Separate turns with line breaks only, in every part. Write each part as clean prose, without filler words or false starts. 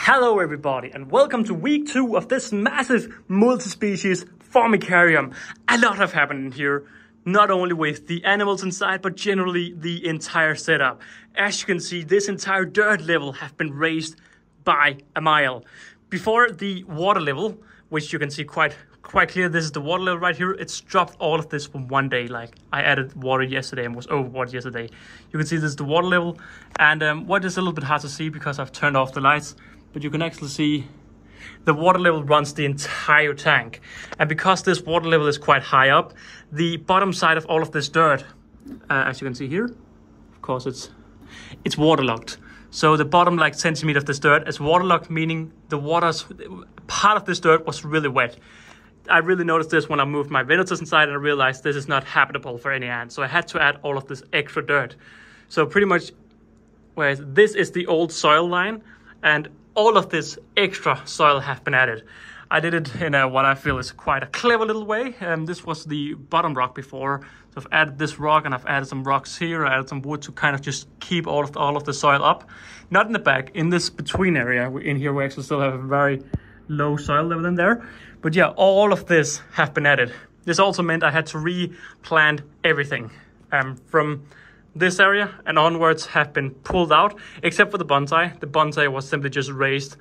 Hello everybody and welcome to week 2 of this massive multi-species formicarium. A lot have happened in here, not only with the animals inside but generally the entire setup. As you can see, this entire dirt level have been raised by a mile. Before the water level, which you can see quite clear, this is the water level right here, it's dropped all of this from one day. Like I added water yesterday and was overboard yesterday. You can see this is the water level, and what is a little bit hard to see because I've turned off the lights, but you can actually see the water level runs the entire tank. And because this water level is quite high up, the bottom side of all of this dirt, as you can see here, of course it's waterlogged. So the bottom like centimeter of this dirt is waterlogged, meaning the part of this dirt was really wet. I really noticed this when I moved my venators inside and I realized this is not habitable for any ants. So I had to add all of this extra dirt. So pretty much, whereas this is the old soil line and all of this extra soil have been added. I did it in what I feel is quite a clever little way. This was the bottom rock before. So I've added this rock and I've added some rocks here. I added some wood to kind of just keep all of the soil up. Not in the back, in this between area. In here we actually still have a very low soil level in there. But yeah, all of this have been added. This also meant I had to replant everything. From this area and onwards have been pulled out, except for the bonsai. The bonsai was simply just raised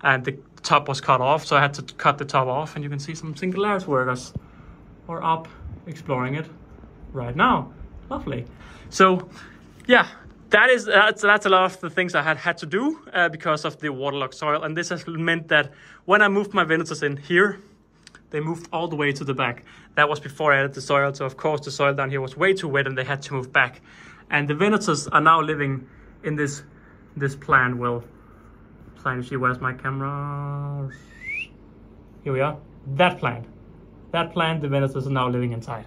and the top was cut off, so I had to cut the top off, and you can see some singularis workers are up exploring it right now. Lovely. So yeah, that's a lot of the things I had to do because of the waterlogged soil, and this has meant that when I moved my venators in here, they moved all the way to the back. That was before I added the soil, so of course the soil down here was way too wet and they had to move back. And the venators are now living in this plant. Well, trying to see, where's my camera? Here we are. That plant, the venators are now living inside.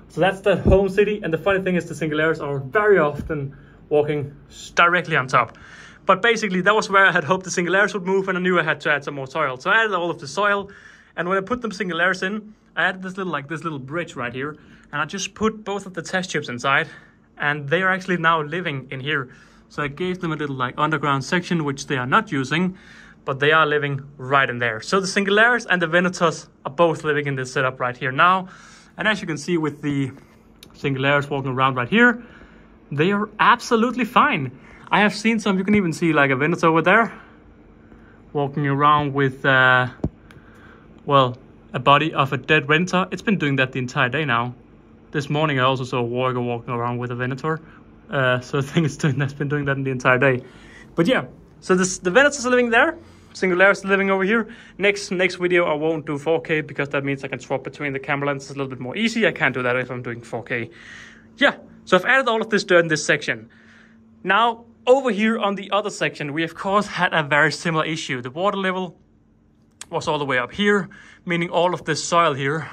So that's the home city. And the funny thing is the singularis are very often walking directly on top. But basically that was where I had hoped the singularis would move, and I knew I had to add some more soil. So I added all of the soil. And when I put them singularis in, I added this little bridge right here, and I just put both of the test tubes inside, and they are actually now living in here. So I gave them a little like underground section, which they are not using, but they are living right in there. So the singularis and the venators are both living in this setup right here now. And as you can see with the singularis walking around right here, they are absolutely fine. I have seen some, you can even see like a venator over there, walking around with well, a body of a dead venator. It's been doing that the entire day now. This morning I also saw a worker walking around with a venator. So I think that's been doing that in the entire day. But yeah, so the venators are living there. Singularis are living over here. Next video I won't do 4K because that means I can swap between the camera lenses a little bit more easy. I can't do that if I'm doing 4K. Yeah, so I've added all of this dirt in this section. Now over here on the other section, we of course had a very similar issue. The water level was all the way up here, meaning all of this soil here.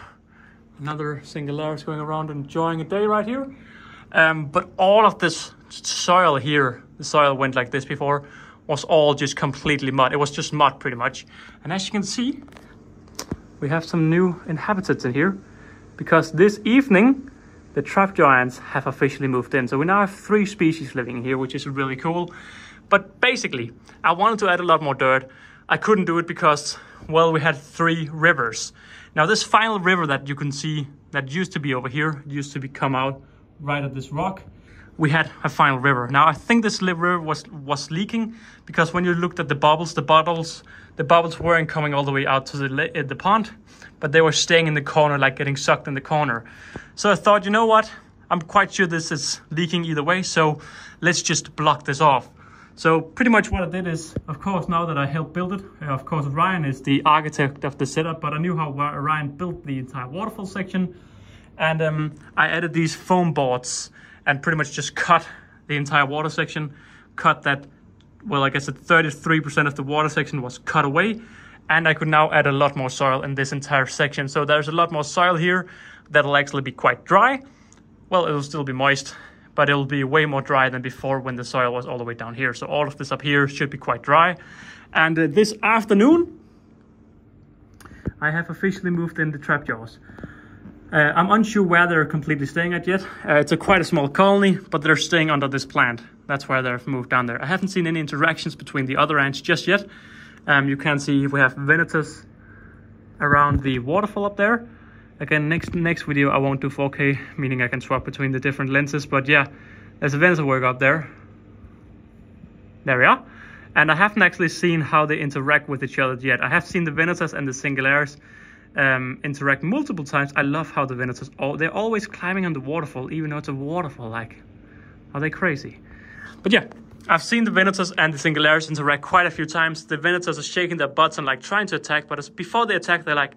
Another singularis going around enjoying a day right here. But all of this soil here, the soil went like this before, was all just completely mud. It was just mud pretty much. And as you can see, we have some new inhabitants in here, because this evening the trap giants have officially moved in. So we now have 3 species living here, which is really cool. But basically, I wanted to add a lot more dirt. I couldn't do it because, well, we had 3 rivers. Now this final river that you can see that used to be over here, used to come out right at this rock. We had a final river. Now I think this river was leaking because when you looked at the bubbles weren't coming all the way out to the pond, but they were staying in the corner, like getting sucked in the corner. So I thought, you know what? I'm quite sure this is leaking either way, so let's just block this off. So pretty much what I did is, of course, now that I helped build it, of course Ryan is the architect of the setup, but I knew how Ryan built the entire waterfall section. And I added these foam boards and pretty much just cut the entire water section. Cut that, well, like I said, 33% of the water section was cut away. And I could now add a lot more soil in this entire section. So there's a lot more soil here that'll actually be quite dry. Well, it'll still be moist, but it'll be way more dry than before when the soil was all the way down here. So all of this up here should be quite dry. And this afternoon, I have officially moved in the trap jaws. I'm unsure where they're completely staying at yet. It's quite a small colony, but they're staying under this plant. That's why they've moved down there. I haven't seen any interactions between the other ants just yet. You can see we have Venetus around the waterfall up there. Again, next video I won't do 4K, meaning I can swap between the different lenses. But yeah, there's a Venetus work up there. There we are. And I haven't actually seen how they interact with each other yet. I have seen the Venetus and the Singularis interact multiple times. I love how the Venetus, they're always climbing on the waterfall, even though it's a waterfall. Like, are they crazy? But yeah, I've seen the Venetus and the Singularis interact quite a few times. The Venetus are shaking their butts and like trying to attack, but before they attack, they're like,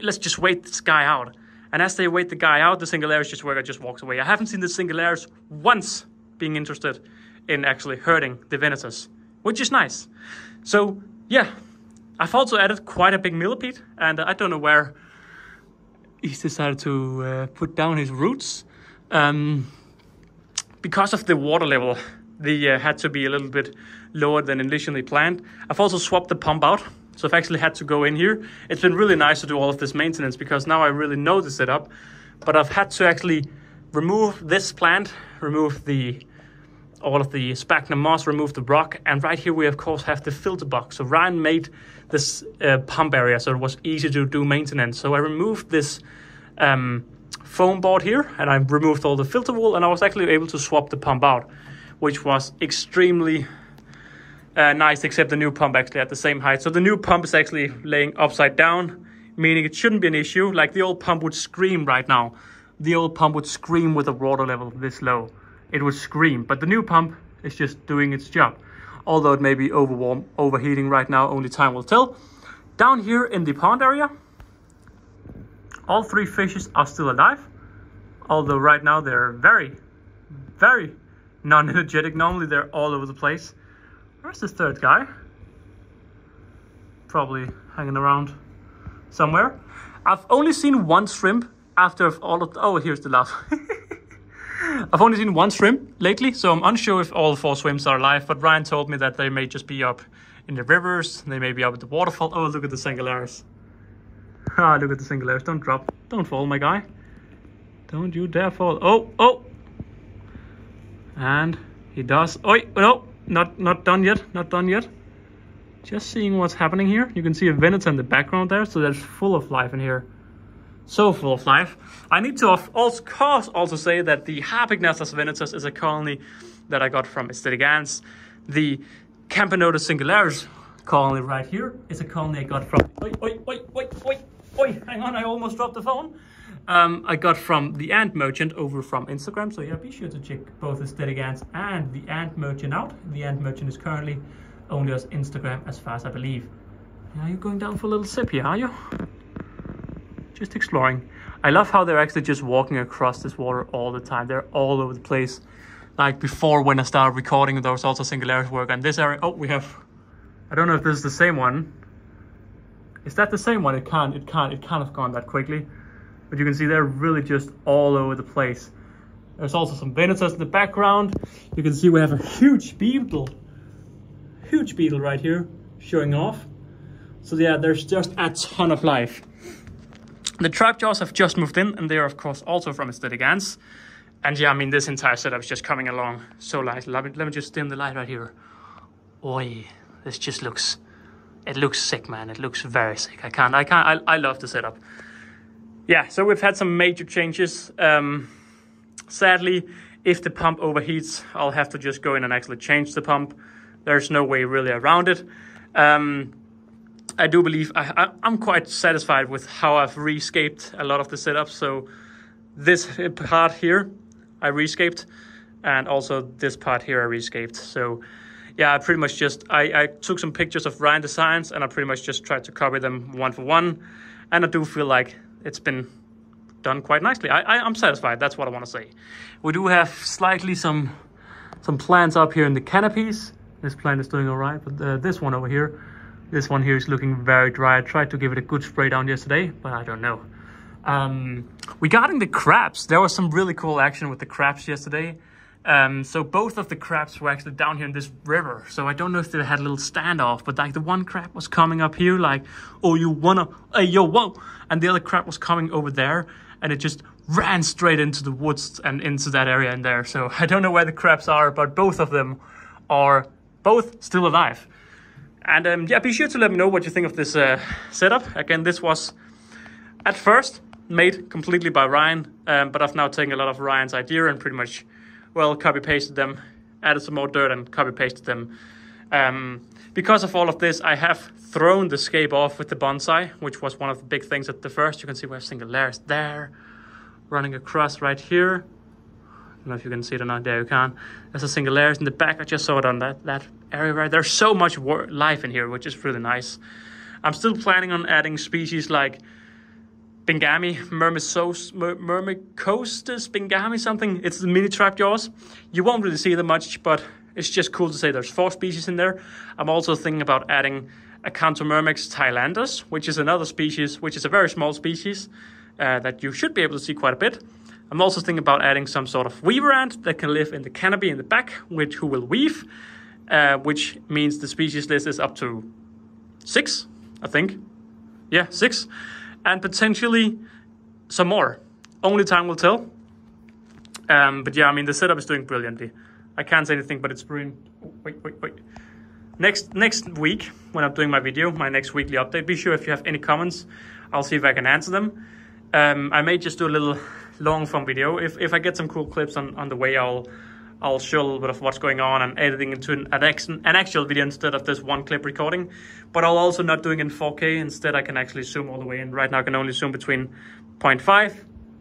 let's just wait this guy out. And as they wait the guy out, the Singularis just walks away. I haven't seen the Singularis once being interested in actually hurting the Venetus, which is nice. So yeah, I've also added quite a big millipede, and I don't know where he's decided to put down his roots. Because of the water level, they had to be a little bit lower than initially planned. I've also swapped the pump out, so I've actually had to go in here. It's been really nice to do all of this maintenance because now I really know the setup, but I've had to actually remove this plant, remove all of the sphagnum moss, remove the rock, and right here we of course have the filter box. So Ryan made this pump area so it was easy to do maintenance. So I removed this foam board here, and I removed all the filter wool, and I was actually able to swap the pump out, which was extremely nice, except the new pump actually at the same height. So the new pump is actually laying upside down, meaning it shouldn't be an issue. Like the old pump would scream right now. The old pump would scream with a water level this low. It would scream, but the new pump is just doing its job. Although it may be overheating right now, only time will tell. Down here in the pond area, all three fishes are still alive. Although right now they're very, very non-energetic. Normally they're all over the place. Where's this third guy? Probably hanging around somewhere. I've only seen one shrimp after all of oh, here's the last. I've only seen one shrimp lately, so I'm unsure if all 4 shrimps are alive, but Ryan told me that they may just be up in the rivers, they may be up at the waterfall. Oh, look at the Singularis. Ah, look at the Singularis. Don't drop. Don't fall, my guy. Don't you dare fall. Oh, oh. And he does. Oh, no, not done yet. Not done yet. Just seeing what's happening here. You can see a Venetus in the background there, so there's full of life in here. So full of life. I need to also say that the Harpignathus Venetus is a colony that I got from Aesthetic Ants. The Campanodus Singularis colony right here is a colony I got from... Oi, hang on, I almost dropped the phone. I got from the Ant Merchant over from Instagram. So yeah, be sure to check both Aesthetic Ants and the Ant Merchant out. The Ant Merchant is currently only on Instagram as far as I believe. Are you going down for a little sip here, are you? Just exploring. I love how they're actually just walking across this water all the time. They're all over the place. Like before, when I started recording, there was also Singularis work. And this area, oh, we have, I don't know if this is the same one. Is that the same one? It can't have gone that quickly. But you can see they're really just all over the place. There's also some Venetus in the background. You can see we have a huge beetle right here showing off. So yeah, there's just a ton of life. The trapjaws have just moved in, and they are of course also from Aesthetic Ants. And yeah, I mean, this entire setup is just coming along so nice. Let me just dim the light right here. Oi, this just looks, it looks sick, man. It looks very sick. I love the setup. Yeah, so we've had some major changes. Sadly, if the pump overheats, I'll have to just go in and actually change the pump. There's no way really around it. I do believe I'm quite satisfied with how I've rescaped a lot of the setups. So this part here, I rescaped, and also this part here, I rescaped. So yeah, I pretty much just, I took some pictures of Ryan Designs, and I pretty much just tried to copy them one for one. And I do feel like it's been done quite nicely. I'm satisfied, that's what I want to say. We do have slightly some plants up here in the canopies. This plant is doing all right, but this one over here, this one here is looking very dry. I tried to give it a good spray down yesterday, but I don't know. Regarding the crabs, there was some really cool action with the crabs yesterday. So both of the crabs were actually down here in this river. So I don't know if they had a little standoff, but like the one crab was coming up here like, oh, you wanna, hey, yo, whoa. And the other crab was coming over there, and it just ran straight into the woods and into that area in there. So I don't know where the crabs are, but both of them are both still alive. And yeah, be sure to let me know what you think of this setup. Again, this was at first made completely by Ryan, but I've now taken a lot of Ryan's idea and pretty much, well, copy-pasted them, added some more dirt and copy-pasted them. Because of all of this, I have thrown the scape off with the bonsai, which was one of the big things at the first. You can see we have single layers there, running across right here. I don't know if you can see it or not. There you can. There's a single layers in the back. I just saw it on that area right. There's so much life in here, which is really nice. I'm still planning on adding species like Bingami, Myrmecostus Bingami something. It's the mini trapjaws. You won't really see them much, but it's just cool to say there's 4 species in there. I'm also thinking about adding Acanthomermex thailandus, which is another species, which is a very small species that you should be able to see quite a bit. I'm also thinking about adding some sort of weaver ant that can live in the canopy in the back, who will weave, which means the species list is up to 6, I think. Yeah, 6. And potentially some more. Only time will tell. But yeah, I mean, the setup is doing brilliantly. I can't say anything, but it's brilliant. Oh, wait. Next week, when I'm doing my video, my next weekly update, be sure if you have any comments, I'll see if I can answer them. I may just do a little long form video. If I get some cool clips on the way, I'll show a little bit of what's going on and editing into an actual video instead of this one clip recording. But I'll also not doing it in 4K. Instead, I can actually zoom all the way in. Right now, I can only zoom between 0.5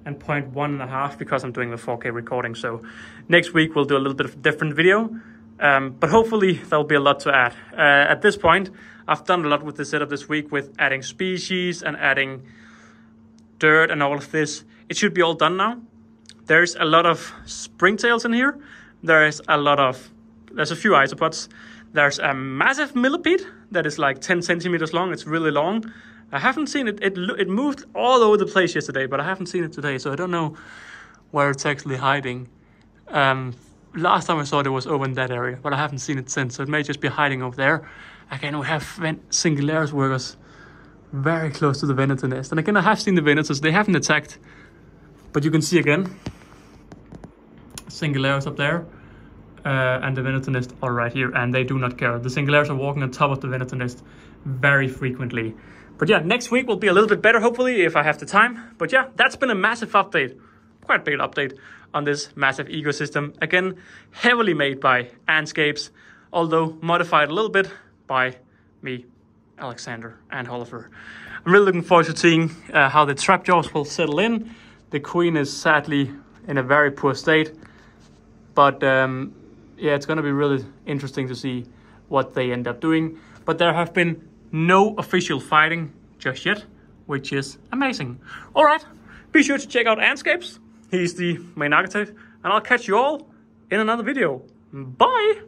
and 0.1.5 because I'm doing the 4K recording. So next week, we'll do a little bit of a different video. But hopefully, there'll be a lot to add. At this point, I've done a lot with the setup this week with adding species and adding dirt and all of this. It should be all done now. There's a lot of springtails in here. There's a few isopods. There's a massive millipede that is like 10 centimeters long. It's really long. I haven't seen it. It moved all over the place yesterday, but I haven't seen it today, so I don't know where it's actually hiding. Last time I saw it was over in that area, but I haven't seen it since, so it may just be hiding over there. Again, we have Singularis workers very close to the Venator nest. And again, I have seen the Venators. They haven't attacked, but you can see again, Singularis up there, and the Venator nest are right here, and they do not care. The Singularis are walking on top of the Venator nest very frequently. But yeah, next week will be a little bit better, hopefully, if I have the time. But yeah, that's been a massive update, quite a big update on this massive ecosystem. Again, heavily made by Antscapes, although modified a little bit by me, Alexander Ant Holleufer. I'm really looking forward to seeing how the trapjaws will settle in. The queen is sadly in a very poor state, but yeah, it's going to be really interesting to see what they end up doing. But there have been no official fighting just yet, which is amazing. All right, be sure to check out Antscapes. He's the main architect, and I'll catch you all in another video. Bye!